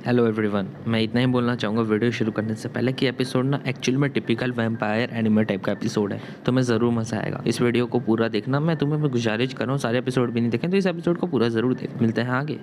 Hello everyone, मैं इतना ही बोलना चाहूँगा वीडियो शुरू करने से पहले कि एपिसोड ना एक्चुअल में टिपिकल वैम्पायर एनिमे टाइप का एपिसोड है। तुम्हें ज़रूर मज़ा आएगा। इस वीडियो को पूरा देखना। मैं तुम्हें गुजारिश कर रहा हूँ, सारे एपिसोड भी नहीं देखें तो इस एपिसोड को पूरा ज़रूर देख। मिलते हैं आगे।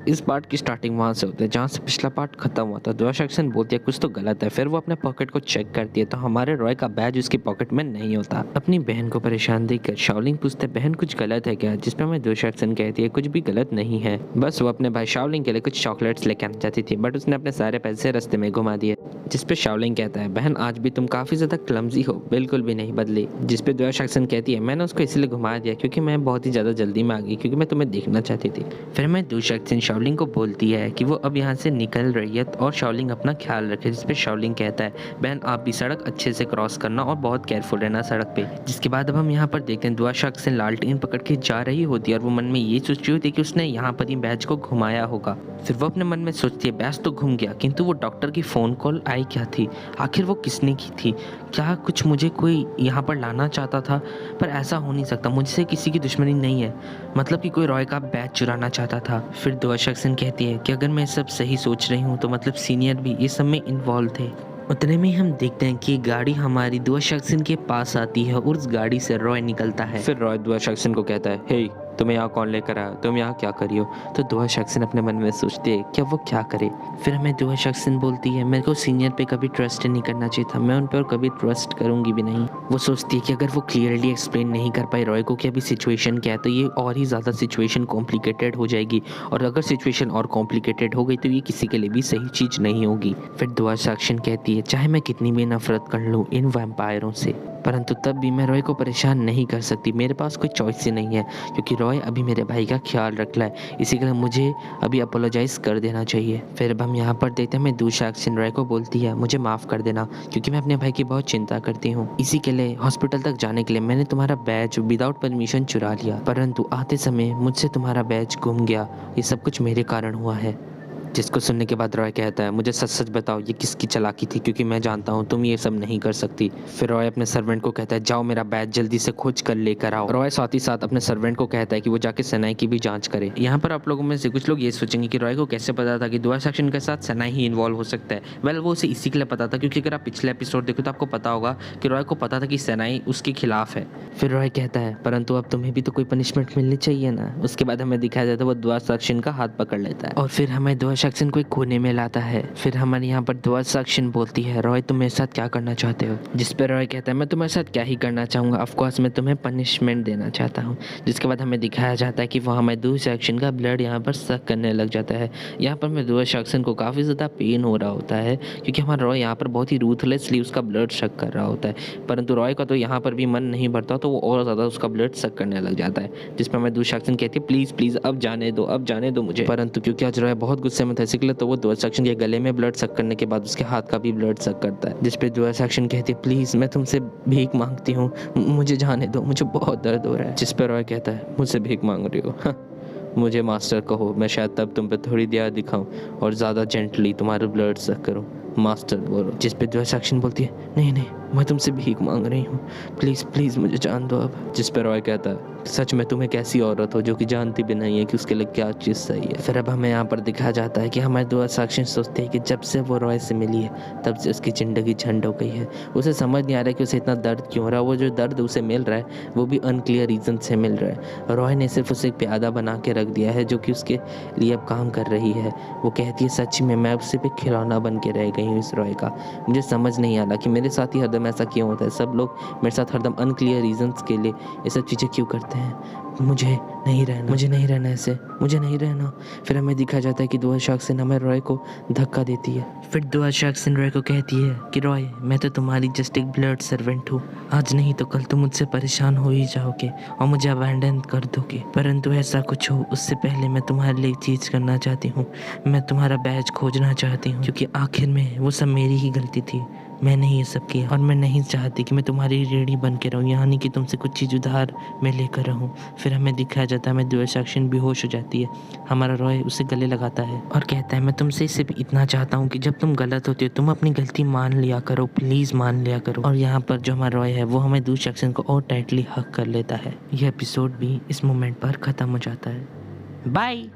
इस पार्ट की स्टार्टिंग वहाँ से होती है जहाँ से पिछला पार्ट खत्म हुआ था। दुआशक्सन बोलती है कुछ तो गलत है। फिर वो अपने पॉकेट को चेक करती है तो हमारे रॉय का बैज उसकी पॉकेट में नहीं होता। अपनी बहन को परेशान देखकर शाओलिंग पूछते बहन कुछ गलत है क्या, जिसपे हमें दुआशक्सन कहती है कुछ भी गलत नहीं है, बस वो अपने भाई शाओलिंग के लिए कुछ चॉकलेट्स लेके आना चाहती थी बट उसने अपने सारे पैसे रास्ते में घुमा दिए। जिसपे शाओलिंग कहता है बहन आज भी तुम काफी ज्यादा क्लमजी हो, बिल्कुल भी नहीं बदली। जिसपे दुआशक्सन कहती है मैंने उसको इसलिए घुमा दिया क्योंकि मैं बहुत ही ज्यादा जल्दी में आ गई, क्योंकि मैं तुम्हें देखना चाहती थी। फिर मैं दुआशक्सन शाओलिंग को बोलती है कि वो अब यहाँ से निकल रही है और शाओलिंग अपना ख्याल रखे। जिसपे शाओलिंग कहता है बहन आप भी सड़क अच्छे से क्रॉस करना और बहुत केयरफुल रहना सड़क पे। जिसके बाद अब हम यहाँ पर देखते हैं दुआशक्सन लालटेन पकड़ के जा रही होती है और वो मन में ये सोच रही होती है कि उसने यहाँ पर ही बैज को घुमाया होगा। फिर वो अपने मन में सोचती है बैज तो घूम गया, किंतु वो डॉक्टर की फ़ोन कॉल आई क्या थी, आखिर वो किसने की थी, क्या कुछ मुझे कोई यहाँ पर लाना चाहता था, पर ऐसा हो नहीं सकता, मुझसे किसी की दुश्मनी नहीं है, मतलब कि कोई रॉय का बैज चुराना चाहता था। फिर दुआशक्सन कहती है कि अगर मैं सब सही सोच रही हूँ तो मतलब सीनियर भी इस सब में इन्वॉल्व थे। उतने में हम देखते हैं कि गाड़ी हमारी दुआशक्सन के पास आती है और उस गाड़ी से रॉय निकलता है। फिर रॉय दुआशक्सन को कहता है हे तुम्हें यहाँ कौन लेकर आया, तुम यहाँ क्या करी हो। तो दुआशक्सन अपने मन में सोचती है क्या वो क्या करे। फिर हमें दुआशक्सन बोलती है मेरे को सीनियर पे कभी ट्रस्ट नहीं करना चाहिए था, मैं उन पर कभी ट्रस्ट करूंगी भी नहीं। वो सोचती है कि अगर वो क्लियरली एक्सप्लेन नहीं कर पाई रॉय को कि अभी सिचुएशन क्या है तो ये और ही ज़्यादा सिचुएशन कॉम्प्लिकेटेड हो जाएगी, और अगर सिचुएशन और कॉम्प्लिकेटेड हो गई तो ये किसी के लिए भी सही चीज़ नहीं होगी। फिर दुआशक्सन कहती है चाहे मैं कितनी भी नफरत कर लूँ इन वैम्पायरों से, परंतु तब भी मैं रॉय को परेशान नहीं कर सकती, मेरे पास कोई चॉइस ही नहीं है, क्योंकि रॉय अभी मेरे भाई का ख्याल रख रहा है, इसी के लिए मुझे अभी अपोलोजाइज कर देना चाहिए। फिर अब हम यहाँ पर देखते हैं मैं दुआशक्सन रॉय को बोलती है मुझे माफ़ कर देना क्योंकि मैं अपने भाई की बहुत चिंता करती हूँ। इसी के लिए हॉस्पिटल तक जाने के लिए मैंने तुम्हारा बैज विदाउट परमिशन चुरा लिया, परंतु आते समय मुझसे तुम्हारा बैज गुम गया, ये सब कुछ मेरे कारण हुआ है। जिसको सुनने के बाद रॉय कहता है मुझे सच सच बताओ ये किसकी चालाकी थी, क्योंकि मैं जानता हूँ तुम ये सब नहीं कर सकती। फिर रॉय अपने सर्वेंट को कहता है जाओ मेरा बैज जल्दी से खोज कर लेकर आओ। रॉय साथ ही साथ अपने सर्वेंट को कहता है कि वो जाके सनाई की भी जांच करे। यहाँ पर आप लोगों में से कुछ लोग ये सोचेंगे कि रॉय को कैसे पता था कि दुआशक्सन के साथ सनाई ही इन्वॉल्व हो सकता है। वेल वो उसे इसी के लिए पता था क्योंकि अगर आप पिछले एपिसोड देखो तो आपको पता होगा कि रॉय को पता था कि सनाई उसके खिलाफ है। फिर रॉय कहता है परंतु अब तुम्हें भी तो कोई पनिशमेंट मिलनी चाहिए ना। उसके बाद हमें दिखाया जाता है वो दुआशक्सन का हाथ पकड़ लेता है और फिर हमें दुआशक्सन को कोने में लाता है। फिर हमारे यहाँ पर दुआशक्सन बोलती है रॉय तुम मेरे साथ क्या करना चाहते हो। जिस पर रॉय कहता है मैं तुम्हारे साथ क्या ही करना चाहूँगा, ऑफकोर्स मैं तुम्हें पनिशमेंट देना चाहता हूँ। जिसके बाद हमें दिखाया जाता है कि वो हमें दुआशक्सन का ब्लड यहाँ पर सक करने लग जाता है। यहाँ पर मैं दुआशक्सन को काफ़ी ज़्यादा पेन हो रहा होता है क्योंकि हमारा रॉय यहाँ पर बहुत ही रूथलेसली उसका ब्लड सक कर रहा होता है, परंतु रॉय का तो यहाँ पर भी मन नहीं भरता तो वो और ज़्यादा उसका ब्लड सक करने लग जाता है। जिस पर मैं दुआशक्सन कहती है प्लीज़ प्लीज़ अब जाने दो, अब जाने दो मुझे। परंतु क्योंकि आज रॉय बहुत गुस्से में था इसलिए तो वो दुआशक्सन के गले में ब्लड सक करने के बाद उसके हाथ का भी ब्लड सक करता है। जिस पे दुआशक्सन कहती है प्लीज मैं तुमसे भीख मांगती हूँ, मुझे जाने दो, मुझे बहुत दर्द हो रहा है। जिस पे रॉय कहता है मुझसे भीख मांग रही हो, मुझे मास्टर कहो, मैं शायद तब तुम पे थोड़ी दया दिखाऊं और ज़्यादा जेंटली तुम्हारे ब्लड सक करूं, मास्टर बोलो। जिस पे दुआशक्सन बोलती है नहीं नहीं मैं तुमसे भीख मांग रही हूँ, प्लीज़ प्लीज़ मुझे जान दो अब। जिस पर रॉय कहता है सच में तुम एक ऐसी औरत हो जो कि जानती भी नहीं है कि उसके लिए क्या चीज़ सही है। फिर अब हमें यहाँ पर दिखाया जाता है कि हमारे दुआशक्सन सोचते हैं कि जब से वो रॉय से मिली है तब से उसकी ज़िंदगी झंड हो गई है। उसे समझ नहीं आ रहा है कि उसे इतना दर्द क्यों हो रहा है, वो जो दर्द उसे मिल रहा है वो भी अनक्लियर रीज़न से मिल रहा है। रॉय ने सिर्फ उसे एक प्यादा बना के रख दिया है जो कि उसके लिए अब काम कर रही है। वो कहती है सच में मैं उससे पे खिलौना बन के रह गई हूँ इस रॉय का। मुझे समझ नहीं आ रहा कि मेरे साथ ही हरदम ऐसा क्यों होता है, सब लोग मेरे साथ हरदम अनक्लियर रीजंस के लिए ये सब चीज़ें क्यों करते हैं। मुझे नहीं रहना ऐसे, मुझे नहीं रहना। फिर हमें दिखा जाता है कि दुआशक्सन हमें रॉय को धक्का देती है। फिर दुआशक्सन रॉय को कहती है कि रॉय मैं तो तुम्हारी जस्ट एक ब्लड सर्वेंट हूँ, आज नहीं तो कल तुम मुझसे परेशान हो ही जाओगे और मुझे अबैंडन कर दोगे, परंतु ऐसा कुछ हो उससे पहले मैं तुम्हारे लिए एक चीज़ करना चाहती हूँ, मैं तुम्हारा बैज खोजना चाहती हूँ क्योंकि आखिर में वो सब मेरी ही गलती थी, मैंने ये सब किया और मैं नहीं चाहती कि मैं तुम्हारी रेडी बन के रहूँ, यानी कि तुमसे कुछ चीज़ उधार मैं लेकर रहूँ। फिर हमें दिखाया जाता है मैं दुआशक्सन बेहोश हो जाती है, हमारा रॉय उसे गले लगाता है और कहता है मैं तुमसे सिर्फ इतना चाहता हूँ कि जब तुम गलत होती हो तुम अपनी गलती मान लिया करो, प्लीज़ मान लिया करो। और यहाँ पर जो हमारा रॉय है वो हमें दुआशक्सन को और टाइटली हक कर लेता है। यह एपिसोड भी इस मोमेंट पर ख़त्म हो जाता है। बाय।